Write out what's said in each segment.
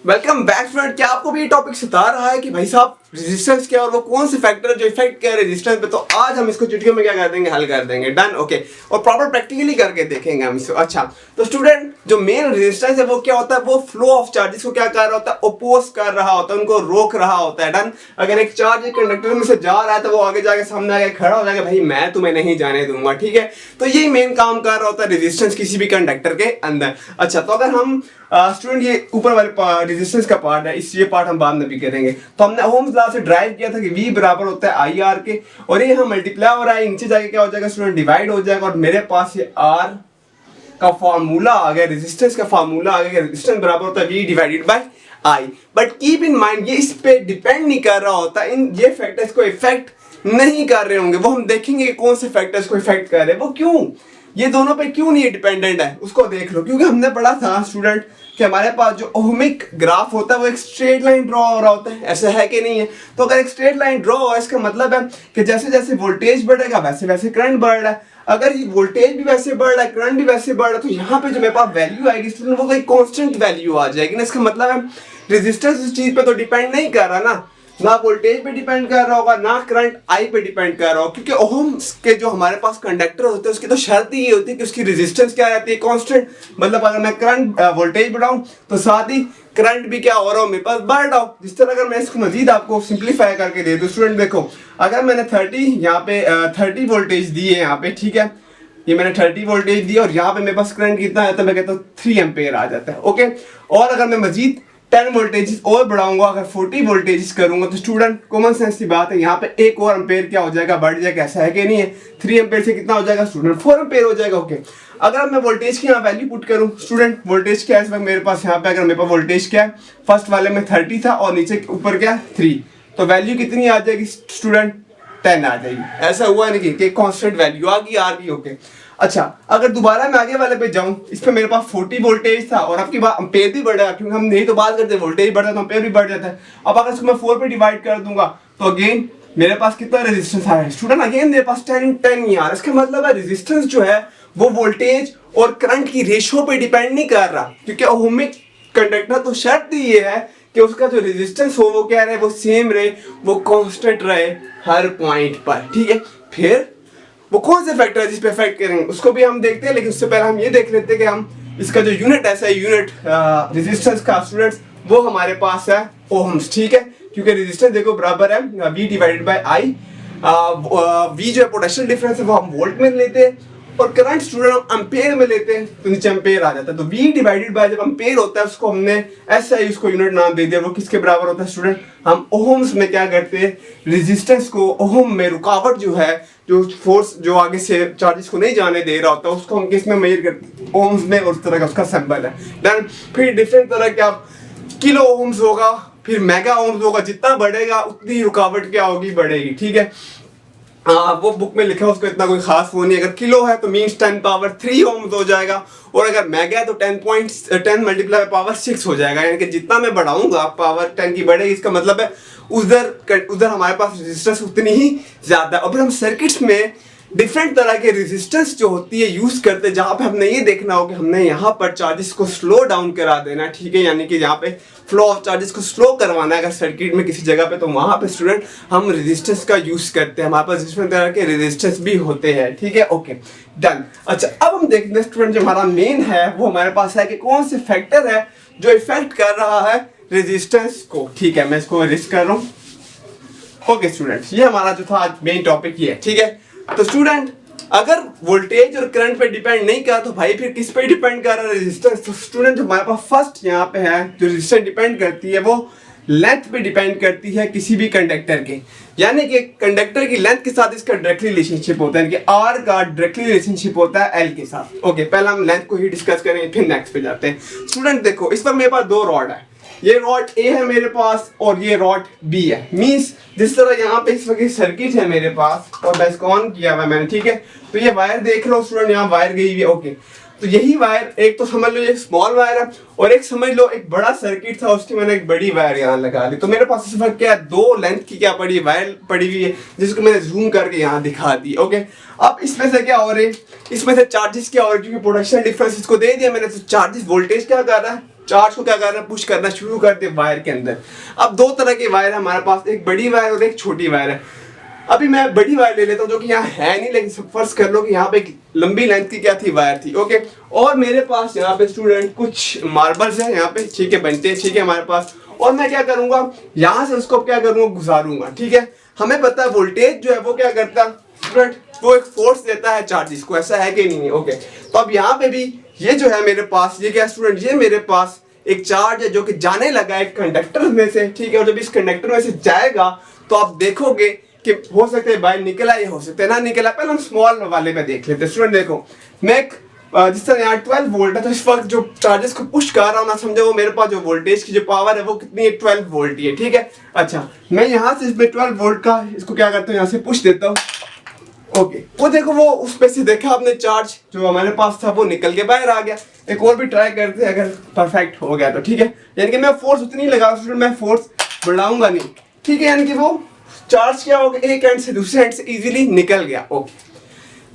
Welcome back friend. क्या आपको भी ये टॉपिक सता रहा है कि भाई साहब रेजिस्टेंस क्या और वो कौन से फैक्टर है जो इफेक्ट कर रेजिस्टेंस पे? तो आज हम इसको चुटकियों में क्या कर देंगे, हल कर देंगे। Done, okay. और प्रॉपर प्रैक्टिकली करके देखेंगे हम इसको। अच्छा, तो स्टूडेंट जो मेन रेजिस्टेंस है वो क्या होता है? वो फ्लो ऑफ चार्जेस को क्या कर रहा होता है? अपोज कर रहा होता है, उनको रोक रहा होता है। डन। अगर एक चार्ज एक कंडक्टर में से जा रहा है तो वो आगे जाके सामने आके खड़ा हो जाएगा, भाई मैं तुम्हें नहीं जाने दूंगा। ठीक है, तो यही मेन काम कर रहा होता है रेजिस्टेंस किसी भी कंडक्टर के अंदर। अच्छा, तो अगर हम स्टूडेंट ये ऊपर वाले रेजिस्टेंस का पार्ट है, ये पार्ट हम बाद में भी करेंगे। तो हमने ओम्स लॉ से ड्राइव किया था कि V बराबर होता है आई आर के, और ये यहाँ मल्टीप्लाई हो रहा है, नीचे जाके क्या हो जाएगा स्टूडेंट? डिवाइड हो जाएगा। और मेरे पास ये R का फार्मूला आ गया, रेजिस्टेंस का फार्मूला आ गया। रेजिस्टेंस बराबर होता है V divided by I। But keep in mind, ये इस पे डिपेंड नहीं कर रहा होता, इन ये फैक्टर्स को इफेक्ट नहीं कर रहे होंगे। वो हम देखेंगे कौन से फैक्टर्स को इफेक्ट कर रहे हैं, वो क्यों, ये दोनों पे क्यों नहीं डिपेंडेंट है, उसको देख लो। क्योंकि हमने पढ़ा था स्टूडेंट कि हमारे पास जो ओहमिक ग्राफ होता है वो एक स्ट्रेट लाइन ड्रॉ हो रहा होता है, ऐसा है कि नहीं है? तो अगर एक स्ट्रेट लाइन ड्रॉ हो, इसका मतलब है कि जैसे जैसे वोल्टेज बढ़ेगा वैसे वैसे करंट बढ़ रहा है। अगर ये वोल्टेज भी वैसे बढ़ रहा है, करंट भी वैसे बढ़ रहा है, तो यहाँ पे जो मेरे पास वैल्यू आएगी स्टूडेंट वो कोई कांस्टेंट वैल्यू आ जाएगी ना। इसका मतलब है रेजिस्टेंस इस चीज पे तो डिपेंड नहीं कर रहा ना वोल्टेज पे डिपेंड कर रहा होगा, ना करंट आई पे डिपेंड कर रहा होगा। क्योंकि ओहम्स के जो हमारे पास कंडक्टर होते हैं उसकी तो शर्त ही ये होती है कि उसकी रेजिस्टेंस क्या रहती है? कांस्टेंट। मतलब अगर मैं करंट वोल्टेज बढ़ाऊं तो साथ ही करंट भी क्या हो रहा हो, मेरे पास बढ़ रहा हो। जिस तरह अगर मैं इसको मजीद आपको सिंप्लीफाई करके दे दूं स्टूडेंट, देखो अगर मैंने 30 वोल्टेज दी है यहाँ पे, ठीक है, ये मैंने 30 वोल्टेज दी और यहाँ पे मेरे पास करंट कितना है, तो मैं कहता हूँ 3 एम्पेयर आ जाता है। ओके, और अगर मैं मजीद 10 वोल्टेज और बढ़ाऊंगा, अगर 40 वोल्टेज करूंगा, तो स्टूडेंट कॉमन सेंस की बात है, यहाँ पे एक और एम्पेयर क्या हो जाएगा, बढ़ जाएगा। ऐसा है कि नहीं है? 3 एम्पेयर से कितना हो जाएगा स्टूडेंट? 4 एम्पेयर हो जाएगा। ओके, अगर मैं वोल्टेज की यहाँ वैल्यू पुट करूँ स्टूडेंट, वोल्टेज क्या है इस वक्त मेरे पास यहाँ पे? अगर मेरे पास वोल्टेज क्या है, फर्स्ट वाले में 30 था और नीचे ऊपर क्या 3, तो वैल्यू कितनी आ जाएगी स्टूडेंट? 10 आ जाएगी। ऐसा हुआ नहीं कि कांस्टेंट वैल्यू आ गई आर की। ओके, अच्छा, अगर दोबारा मैं आगे वाले पे जाऊं, इस पे मेरे पास 40 वोल्टेज था और आपकी बात एम्पेयर भी बढ़ा, क्योंकि हम यही तो बात करते हैं, वोल्टेज बढ़ा तो एम्पेयर भी बढ़ जाता है। अब अगर इसको मैं 4 पे डिवाइड कर दूंगा तो अगेन मेरे पास कितना रेजिस्टेंस आया स्टूडेंट? अगेन मेरे पास 10 यार। इसका मतलब है रेजिस्टेंस जो है वो वोल्टेज और करंट की रेशियो पे डिपेंड नहीं कर रहा, क्योंकि ओहमिक कंडक्टर तो शर्त ही ये है कि उसका जो रेजिस्टेंस हो वो क्या रहे, वो सेम रहे, वो कांस्टेंट रहे हर पॉइंट पर। ठीक है, फिर वो कौन से फैक्टर है जिस पे इफेक्ट करेंगे उसको भी हम देखते हैं, लेकिन उससे पहले हम ये देख लेते हैं कि हम इसका जो यूनिट ऐसा यूनिट रेजिस्टेंस का स्टूडेंट्स वो हमारे पास है ओम्स। ठीक है, क्योंकि रेजिस्टेंस देखो बराबर है V divided by I। V जो है पोटेंशियल डिफरेंस है वो हम वोल्ट में लेते हैं, और करंट स्टूडेंट हम एम्पेयर में लेते हैं, तो नीचे एम्पेयर आ जाता है। तो V डिवाइडेड बाय जब एम्पेयर होता है उसको हमने ऐसा ही उसको यूनिट नाम दे दिया। वो किसके बराबर होता है स्टूडेंट? हम ओहम्स में क्या करते हैं, रेजिस्टेंस को ओहम में रुकावट जो है, जो फोर्स जो आगे से चार्जेस को नहीं जाने दे रहा होता, उसको हम किस में मेजर करते हैं? ओम्स में। और उस तरह का उसका सिंबल है। देन फिर डिफरेंट तरह के आप किलो ओम्स होगा, फिर मेगा ओम्स होगा, जितना बढ़ेगा उतनी रुकावट क्या होगी, बढ़ेगी। ठीक है, वो बुक में लिखा है, उसको इतना कोई खास वो नहीं। अगर किलो है तो मीन्स 10 पावर 3 ओम्स हो जाएगा, और अगर मेगा है तो 10 मल्टीप्लाई पावर 6 हो जाएगा। यानी कि जितना मैं बढ़ाऊंगा पावर 10 की बढ़ेगी, इसका मतलब है उधर हमारे पास रेजिस्टेंस उतनी ही ज्यादा। अब हम सर्किट्स में डिफरेंट तरह के रेजिस्टेंस जो होती है यूज करते हैं, जहां पे हमने ये देखना हो कि हमने यहाँ पर चार्जेस को स्लो डाउन करा देना। ठीक है, यानी कि यहाँ पे फ्लो ऑफ चार्जेस को स्लो करवाना है अगर सर्किट में किसी जगह पे, तो वहां पे स्टूडेंट हम रेजिस्टेंस का यूज करते हैं। हमारे पास डिफरेंट तरह के रेजिस्टेंस भी होते हैं। ठीक है, ओके, डन। अच्छा, अब हम देखते हैं स्टूडेंट जो हमारा मेन है वो हमारे पास है कि कौन से फैक्टर है जो इफेक्ट कर रहा है रेजिस्टेंस को। ठीक है, मैं इसको रिस्क कर रहा हूँ। ओके स्टूडेंट, ये हमारा जो था आज मेन टॉपिक ये है। ठीक है, तो स्टूडेंट अगर वोल्टेज और करंट पे डिपेंड नहीं करा तो भाई फिर किस पे डिपेंड कर रहा है? रेजिस्टेंस। तो स्टूडेंट जो हमारे पास फर्स्ट यहाँ पे है जो रेजिस्टेंस डिपेंड करती है वो लेंथ पे डिपेंड करती है किसी भी कंडक्टर के। यानी कि कंडक्टर की लेंथ के साथ इसका डायरेक्टली रिलेशनशिप होता है कि R का डायरेक्टली रिलेशनशिप होता है L के साथ। ओके, पहले हम लेंथ को ही डिस्कस करेंगे, फिर नेक्स्ट पे जाते हैं। स्टूडेंट देखो, इस पर मेरे पास 2 रॉड है, ये रॉड A है मेरे पास और ये रॉड B है। मींस जिस तरह यहाँ पे इस वक्त सर्किट है मेरे पास और मैं इसको ऑन किया हुआ है मैंने। ठीक है, तो ये वायर देख लो स्टूडेंट, यहाँ वायर गई हुई है। ओके, तो यही वायर, एक तो समझ लो ये स्मॉल वायर है और एक समझ लो एक बड़ा सर्किट था, उसकी मैंने एक बड़ी वायर यहाँ लगा दी। तो मेरे पास इस वक्त क्या है, 2 लेंथ की क्या पड़ी वायर पड़ी हुई है, जिसको मैंने जूम करके यहाँ दिखा दी। ओके, अब इसमें से क्या हो रहा है, इसमें से चार्जेस क्या हो रहे हैं, क्योंकि पोटेंशियल डिफरेंस इसको दे दिया मैंने, तो चार्जेस वोल्टेज क्या कर रहा है, चार्ज को क्या करना, पुश करना शुरू कर दे वायर के अंदर। अब दो तरह की वायर है हमारे पास, एक बड़ी वायर और एक छोटी वायर है। अभी मैं बड़ी वायर ले लेता हूँ जो कि यहाँ है नहीं, लेकिन फर्ज कर लो कि यहाँ पे एक लंबी लेंथ की क्या थी, वायर थी। ओके, और मेरे पास यहाँ पे स्टूडेंट कुछ मार्बल्स है यहाँ पे, ठीक है, बनते हैं, ठीक है हमारे पास। और मैं क्या करूंगा, यहाँ से उसको क्या करूंगा, गुजारूंगा, ठीक है। हमें पता है वोल्टेज जो है वो क्या करता है स्टूडेंट, वो एक फोर्स देता है चार्जेस को, ऐसा है कि नहीं है। ओके, तो अब यहाँ पे भी ये जो है मेरे पास, ये क्या स्टूडेंट, ये मेरे पास एक चार्ज है जो कि जाने लगा है कंडक्टर में से, ठीक है। और जब इस कंडक्टर में से जाएगा तो आप देखोगे कि हो सकता है बाहर निकला, ये हो सकता है ना निकला। पहले हम स्मॉल वाले में देख लेते हैं स्टूडेंट। देखो मैं जिस तरह यहाँ 12 वोल्ट है, तो इस वक्त जो चार्जेस को पुश कर रहा हूँ ना, समझो वो मेरे पास जो वोल्टेज की जो पावर है वो कितनी है, 12 वोल्ट ही है, ठीक है। अच्छा, मैं यहाँ से इसमें 12 वोल्ट का इसको क्या करता हूँ, यहाँ से पुश देता हूँ। ओके, वो देखो वो उस पे से देखा आपने, चार्ज जो हमारे पास था वो निकल के बाहर आ गया। एक और भी ट्राई करते हैं, अगर परफेक्ट हो गया तो ठीक है। यानी कि मैं फोर्स उतनी लगा स्टूडेंट, मैं फोर्स बढ़ाऊंगा नहीं, ठीक है। यानी कि वो चार्ज क्या हो गया, एक एंड से दूसरे एंड से इजीली निकल गया। ओके,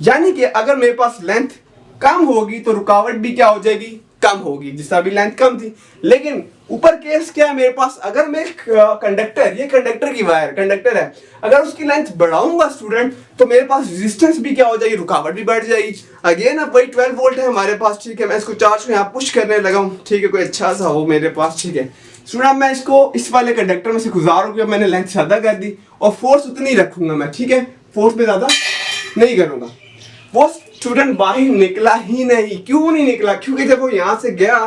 यानी कि अगर मेरे पास लेंथ कम होगी तो रुकावट भी क्या हो जाएगी, कम होगी, जिससे अभी लेंथ कम थी। लेकिन ऊपर केस क्या है मेरे पास, अगर मैं कंडक्टर, ये कंडक्टर की वायर कंडक्टर है, अगर उसकी लेंथ बढ़ाऊंगा स्टूडेंट तो मेरे पास रेजिस्टेंस भी क्या हो जाएगी, रुकावट भी बढ़ जाएगी। अगेन अब वही 12 वोल्ट है हमारे पास, ठीक है। मैं इसको चार्ज को यहाँ पुश करने लगा हूँ, ठीक है, कोई अच्छा सा हो मेरे पास, ठीक है स्टूडेंट। मैं इसको इस वाले कंडक्टर में से गुजारूंगा, मैंने लेंथ ज्यादा कर दी और फोर्स उतनी रखूंगा मैं, ठीक है, फोर्स में ज्यादा नहीं करूंगा। वो स्टूडेंट बाहर निकला ही नहीं। क्यों नहीं निकला, क्योंकि जब वो यहाँ से गया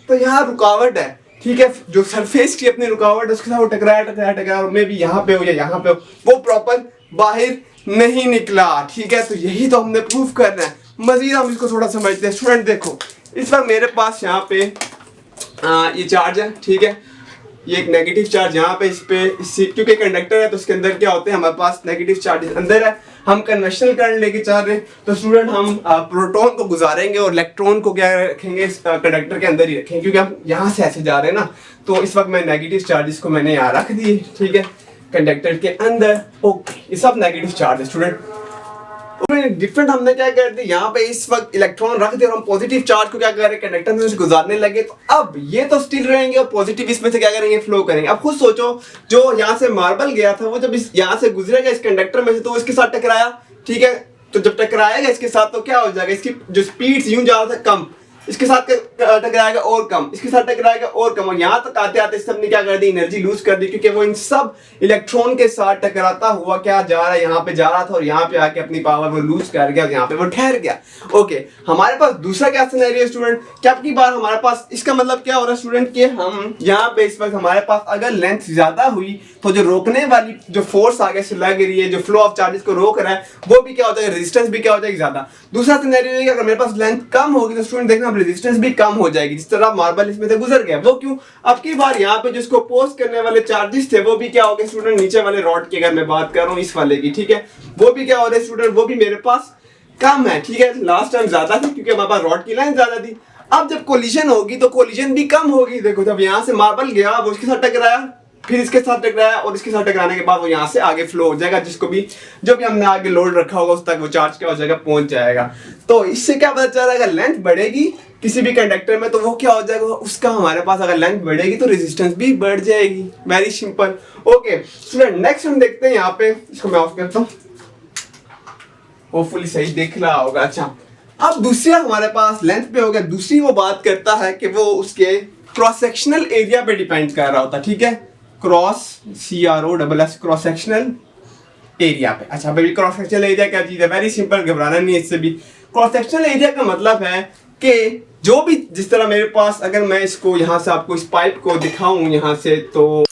तो यहाँ रुकावट है, ठीक है, जो सरफेस की अपनी रुकावट है उसके साथ वो टकराया और मे भी यहाँ पे हो या यहाँ पे हो, वो प्रॉपर बाहर नहीं निकला, ठीक है। तो यही तो हमने प्रूफ करना है। मजीद हम इसको थोड़ा समझते हैं स्टूडेंट। देखो इस वक्त मेरे पास यहाँ पे ये चार्ज है, ठीक है, ये एक नेगेटिव चार्ज यहाँ पे, इस पे क्योंकि कंडक्टर है तो इसके अंदर क्या होते हैं, हमारे पास नेगेटिव चार्ज अंदर है। हम कन्वेंशनल करंट लेके चाह रहे हैं तो स्टूडेंट हम प्रोटॉन को गुजारेंगे और इलेक्ट्रॉन को क्या रखेंगे, कंडक्टर के अंदर ही रखेंगे, क्योंकि हम यहाँ से ऐसे जा रहे हैं ना। तो इस वक्त मैं नेगेटिव चार्जेस को मैंने यहाँ रख दिए, ठीक है, कंडक्टर के अंदर। ओके, ये सब नेगेटिव चार्ज है स्टूडेंट। डिफरेंट हमने क्या कर दिया, यहाँ पे इस वक्त इलेक्ट्रॉन रख दिया और हम पॉजिटिव चार्ज को क्या कर रहे हैं, कंडक्टर में से गुजारने लगे। तो अब ये तो स्टिल रहेंगे और पॉजिटिव इसमें से क्या करेंगे, फ्लो करेंगे। अब खुद सोचो, जो यहाँ से मार्बल गया था वो जब इस यहाँ से गुजरेगा इस कंडक्टर में से तो इसके साथ टकराया, ठीक है। तो जब टकराएगा इसके साथ तो क्या हो जाएगा, इसकी जो स्पीड यूं जा रहा था कम, इसके साथ टकराएगा और कम, इसके साथ टकराएगा और कम, और यहाँ तक आते आते सबने क्या कर दी, एनर्जी लूज कर दी, क्योंकि वो इन सब इलेक्ट्रॉन के साथ टकराता हुआ क्या जा रहा है, यहाँ पे जा रहा था और यहाँ पे आके अपनी पावर वो लूज कर गया और यहाँ पे वो ठहर गया। ओके, हमारे पास दूसरा क्या सिनेरियो स्टूडेंट, क्या आपकी बार हमारे पास, इसका मतलब क्या हो रहा है स्टूडेंट कि हम यहाँ पे इस वक्त हमारे पास अगर लेंथ ज्यादा हुई तो जो रोकने वाली जो फोर्स आगे से लग रही है, जो फ्लो ऑफ चार्जेस को रोक रहा है, वो भी क्या हो जाएगा, रेजिस्टेंस भी क्या हो जाएगी ज्यादा। दूसरा सिनेरियो है कि अगर मेरे पास लेंथ कम होगी तो स्टूडेंट देखना रेजिस्टेंस भी कम हो जाएगी, जिस तरह मार्बल इसमें से गुजर गया। वो क्यों, अब की बार यहाँ पे जिसको अपोज करने वाले चार्जेस थे वो भी क्या हो गए स्टूडेंट, नीचे वाले रॉड की अगर मैं बात कर रहा हूँ इस वाले की, ठीक है, वो भी क्या हो रहे स्टूडेंट, वो भी मेरे पास कम है, ठीक है। लास्ट टाइम ज्यादा थी क्योंकि हमारे पास रॉड की लेंथ ज्यादा थी। अब जब कोलिजन होगी तो कोलिजन भी कम होगी। देखो जब यहाँ से मार्बल गया वो उसके साथ टकराया, फिर इसके साथ टकराया और इसके साथ टकराने के बाद वो यहाँ से आगे फ्लो हो जाएगा, जिसको भी जो भी हमने आगे लोड रखा होगा उस तक वो चार्ज क्या हो जाएगा, पहुंच जाएगा। तो इससे क्या पता चल रहा है, अगर लेंथ बढ़ेगी किसी भी कंडक्टर में तो वो क्या हो जाएगा, उसका हमारे पास अगर लेंथ बढ़ेगी तो रेजिस्टेंस भी बढ़ जाएगी। Very simple. Okay student, next हम देखते हैं यहाँ पे, इसको मैं ऑफ करता हूँ, होपफुली सही दिख रहा होगा। अच्छा, अब दूसरा हमारे पास लेंथ पे हो गया, दूसरी वो बात करता है कि वो उसके क्रॉस सेक्शनल एरिया पे डिपेंड कर रहा होता है, ठीक है, cross CROSS cross sectional area पे। अच्छा भाई, क्रॉस सेक्शनल एरिया क्या चीज है, वेरी सिंपल, घबराना नहीं है इससे भी। क्रॉस सेक्शनल एरिया का मतलब है कि जो भी, जिस तरह मेरे पास, अगर मैं इसको यहाँ से आपको इस पाइप को दिखाऊं यहाँ से, तो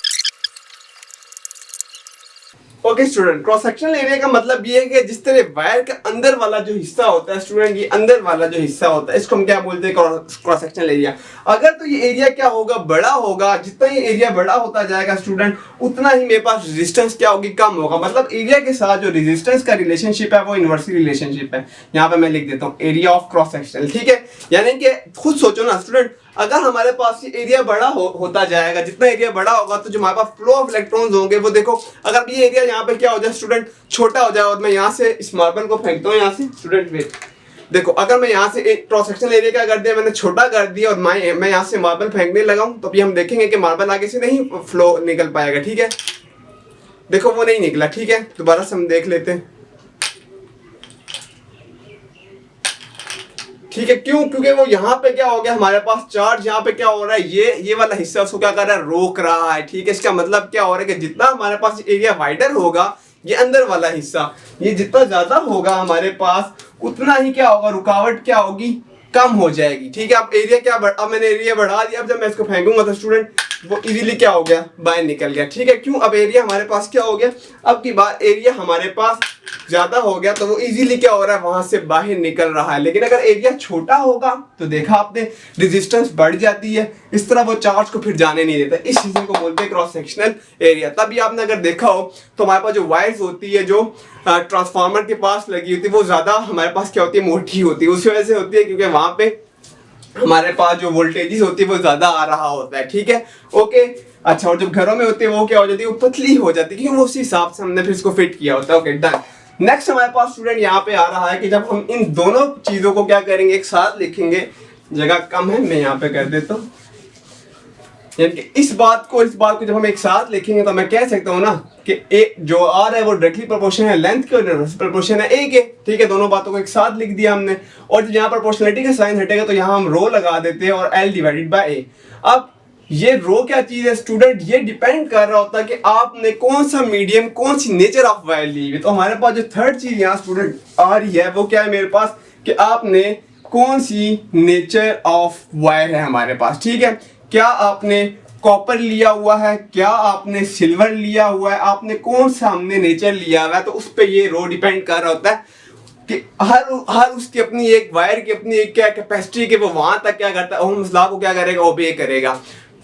okay student, cross sectional area का मतलब ये है कि जिस तरह वायर का अंदर वाला जो हिस्सा होता है स्टूडेंट, ये अंदर वाला जो हिस्सा होता है इसको हम क्या बोलते हैं, क्रॉस सेक्शनल एरिया। अगर तो ये एरिया क्या होगा, बड़ा होगा, जितना ये एरिया बड़ा होता जाएगा स्टूडेंट उतना ही मेरे पास रेजिस्टेंस क्या होगी, कम होगा। मतलब एरिया के साथ जो रेजिस्टेंस का रिलेशनशिप है वो इनवर्सली रिलेशनशिप है। यहाँ पे मैं लिख देता हूँ एरिया ऑफ क्रॉस सेक्शनल, ठीक है। यानी कि खुद सोचो ना स्टूडेंट, अगर हमारे पास ये एरिया बड़ा होता जाएगा, जितना एरिया बड़ा होगा तो जो हमारे पास फ्लो ऑफ इलेक्ट्रॉन्स होंगे वो देखो, अगर ये एरिया यहाँ पे क्या हो जाए स्टूडेंट, छोटा हो जाए और मैं यहाँ से इस मार्बल को फेंकता हूँ यहाँ से स्टूडेंट, वेट, देखो अगर मैं यहाँ से एक क्रॉस सेक्शनल एरिया क्या कर दिया, मैंने छोटा कर दिया और मैं यहाँ से मार्बल फेंकने लगाऊं तो अभी हम देखेंगे कि मार्बल आगे से नहीं फ्लो निकल पाएगा। ठीक है, देखो वो नहीं निकला। ठीक है, दोबारा से हम देख लेते हैं। ठीक है, क्यों? क्योंकि वो यहाँ पे क्या हो गया, हमारे पास चार्ज यहाँ पे क्या हो रहा है, ये वाला हिस्सा उसको क्या कर रहा है, रोक रहा है। ठीक है, इसका मतलब क्या हो रहा है कि जितना हमारे पास एरिया वाइडर होगा, ये अंदर वाला हिस्सा ये जितना ज्यादा होगा हमारे पास, उतना ही क्या होगा, रुकावट क्या होगी, कम हो जाएगी। ठीक है, अब एरिया क्या अब मैंने एरिया बढ़ा दिया। अब जब मैं इसको फेंकूंगा तो स्टूडेंट वो इजीली क्या हो गया, बाहर निकल गया। ठीक है, क्यों? अब एरिया हमारे पास क्या हो गया, अब की बार एरिया हमारे पास ज्यादा हो गया तो वो इजीली क्या हो रहा है, वहां से बाहर निकल रहा है। लेकिन अगर एरिया छोटा होगा तो देखा आपने, रेजिस्टेंस बढ़ जाती है, इस तरह वो चार्ज को फिर जाने नहीं देता। इस चीज को बोलते हैं क्रॉस सेक्शनल एरिया। तभी आपने अगर देखा हो तो हमारे पास जो वायर्स होती है, जो ट्रांसफार्मर के पास लगी होती है, वो ज्यादा हमारे पास क्या होती है, मोटी होती है। उस वजह से होती है क्योंकि वहां पे हमारे पास जो वोल्टेजेस होती है वो ज्यादा आ रहा होता है। ठीक है, ओके। अच्छा, और जब घरों में होती है वो क्या हो जाती है, वो पतली हो जाती है, क्योंकि वो उसी हिसाब से हमने फिर इसको फिट किया होता है। Okay, done. नेक्स्ट हमारे पास स्टूडेंट यहाँ पे आ रहा है कि जब हम इन दोनों चीजों को क्या करेंगे, एक साथ लिखेंगे, जगह कम है मैं यहाँ पे कर देता हूँ, यानी कि इस बात को जब हम एक साथ लिखेंगे तो मैं कह सकता हूँ ना कि ए जो आर है वो डायरेक्टली प्रोपोर्शन है लेंथ के, और प्रोपोर्शन है ए के। ठीक है, दोनों बातों को एक साथ लिख दिया हमने। और जब यहाँ प्रोपोर्शनलिटी का साइन हटेगा तो यहाँ हम रो लगा देते हैं और एल डिवाइडेड बाय ए। अब ये रो क्या चीज है स्टूडेंट, ये डिपेंड कर रहा होता है कि आपने कौन सा मीडियम, कौन सी नेचर ऑफ वायर ली है। तो हमारे पास जो थर्ड चीज यहाँ स्टूडेंट आ रही है वो क्या है मेरे पास, कि आपने कौन सी नेचर ऑफ वायर है हमारे पास। ठीक है, क्या आपने कॉपर लिया हुआ है, क्या आपने सिल्वर लिया हुआ है, आपने कौन सा हमने नेचर लिया हुआ है, तो उस पर ये रो डिपेंड कर रहा होता है कि हर उसकी अपनी एक वायर की अपनी एक क्या कैपेसिटी के, वो वहां तक क्या करता है, ओह्म्स लॉ को क्या करेगा, ओबे करेगा।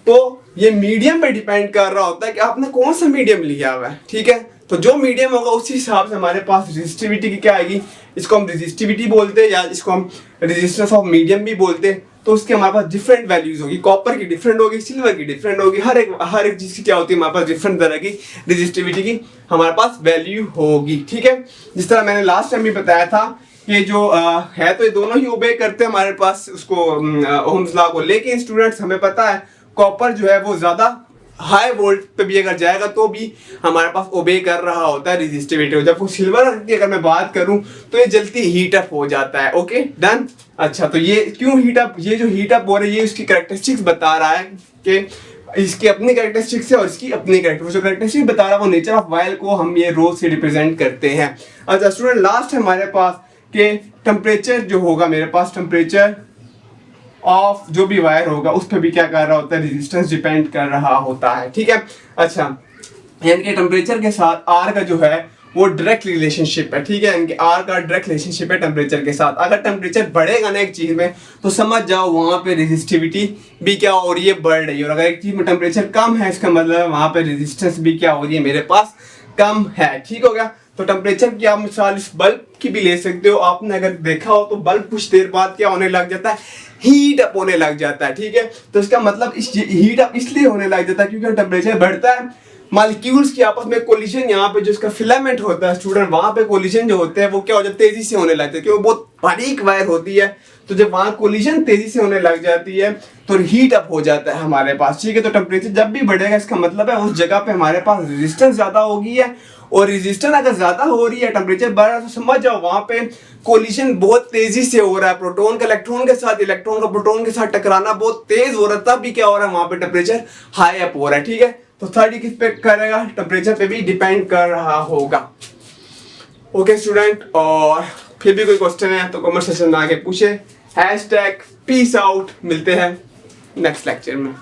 तो ये मीडियम पे डिपेंड कर रहा होता है कि आपने कौन सा मीडियम लिया हुआ है। ठीक है, तो जो मीडियम होगा उसी हिसाब से हमारे पास रेजिस्टिविटी की क्या आएगी, इसको हम रेजिस्टिविटी बोलते हैं या इसको हम रेजिस्टेंस ऑफ मीडियम भी बोलते हैं। तो उसके हमारे पास डिफरेंट वैल्यूज होगी, कॉपर की डिफरेंट होगी, सिल्वर की डिफरेंट होगी, हर एक चीज की क्या होती है हमारे पास डिफरेंट तरह की रेजिस्टिविटी की हमारे पास वैल्यू होगी। ठीक है, जिस तरह मैंने लास्ट टाइम भी बताया था कि जो है तो ये दोनों ही ओबे करते हैं हमारे पास उसको ओह्म्स लॉ को, लेकिन स्टूडेंट्स हमें पता है कॉपर जो है वो ज्यादा हाई वोल्ट पे भी अगर जाएगा तो भी हमारे पास ओबे कर रहा होता है रेजिस्टिविटी। जब वो सिल्वर की अगर मैं बात करूं तो ये जल्दी हीट अप हो जाता है। Okay, done. अच्छा, तो ये क्यों हीट अप, ये जो हीट अप हो रहा है ये उसकी कैरेक्टरिस्टिक्स बता रहा है कि इसकी अपनी कैरेक्टरिस्टिक्स है और इसकी अपनी कैरेक्टरिस्टिक्स बता रहा है, वो नेचर ऑफ वायर को हम ये रो से रिप्रेजेंट करते हैं। अच्छा स्टूडेंट, लास्ट हमारे पास के टेम्परेचर जो होगा, मेरे पास टेम्परेचर ऑफ जो भी वायर होगा उस पर भी क्या कर रहा होता है, रेजिस्टेंस डिपेंड कर रहा होता है। ठीक है, अच्छा, यानी कि टेम्परेचर के साथ आर का जो है वो डायरेक्ट रिलेशनशिप है। ठीक है, यानी कि आर का डायरेक्ट रिलेशनशिप है टेम्परेचर के साथ। अगर टेम्परेचर बढ़ेगा ना एक चीज में तो समझ जाओ वहां पे रेजिस्टिविटी भी क्या हो रही है, बढ़ रही है। और अगर एक चीज में टेम्परेचर कम है इसका मतलब वहां पे रेजिस्टेंस भी क्या हो रही है, मेरे पास कम है। ठीक हो गया, तो टेम्परेचर की आप मिसाल इस बल्ब की भी ले सकते हो। आपने अगर देखा हो तो बल्ब कुछ देर बाद क्या होने लग जाता है, हीट अप होने लग जाता है। ठीक है, तो इसका मतलब इस हीट अप इसलिए होने लग जाता है क्योंकि टेम्परेचर बढ़ता है, मॉलिक्यूल्स की आपस में कोलिजन, यहाँ पे जो इसका फिलामेंट होता है स्टूडेंट, वहां पे कोलिजन जो होते हैं वो क्या हो जाता है, तेजी से होने लगते हैं क्योंकि वो बहुत बारीक वायर होती है। तो जब वहां कोलिजन तेजी से होने लग जाती है तो हीट अप हो जाता है हमारे पास। ठीक है, तो टेम्परेचर जब भी बढ़ेगा इसका मतलब है उस जगह पे हमारे पास रेजिस्टेंस ज्यादा होगी है, और रेजिस्टेंस अगर ज्यादा हो रही है, टेम्परेचर बढ़ रहा है, तो समझ जाओ वहां पे कोलिजन बहुत तेजी से हो रहा है, प्रोटॉन का इलेक्ट्रॉन के साथ, इलेक्ट्रॉन का प्रोटॉन के साथ टकराना बहुत तेज हो रहा है, तब भी क्या हो रहा है वहां पे टेम्परेचर हाई अप हो रहा है। ठीक है, तो थर्ड किस पे करेगा, टेम्परेचर पे भी डिपेंड कर रहा होगा। ओके स्टूडेंट, और फिर भी कोई क्वेश्चन है तो कमेंट सेक्शन में आके पूछे। #peace out, मिलते हैं नेक्स्ट लेक्चर में।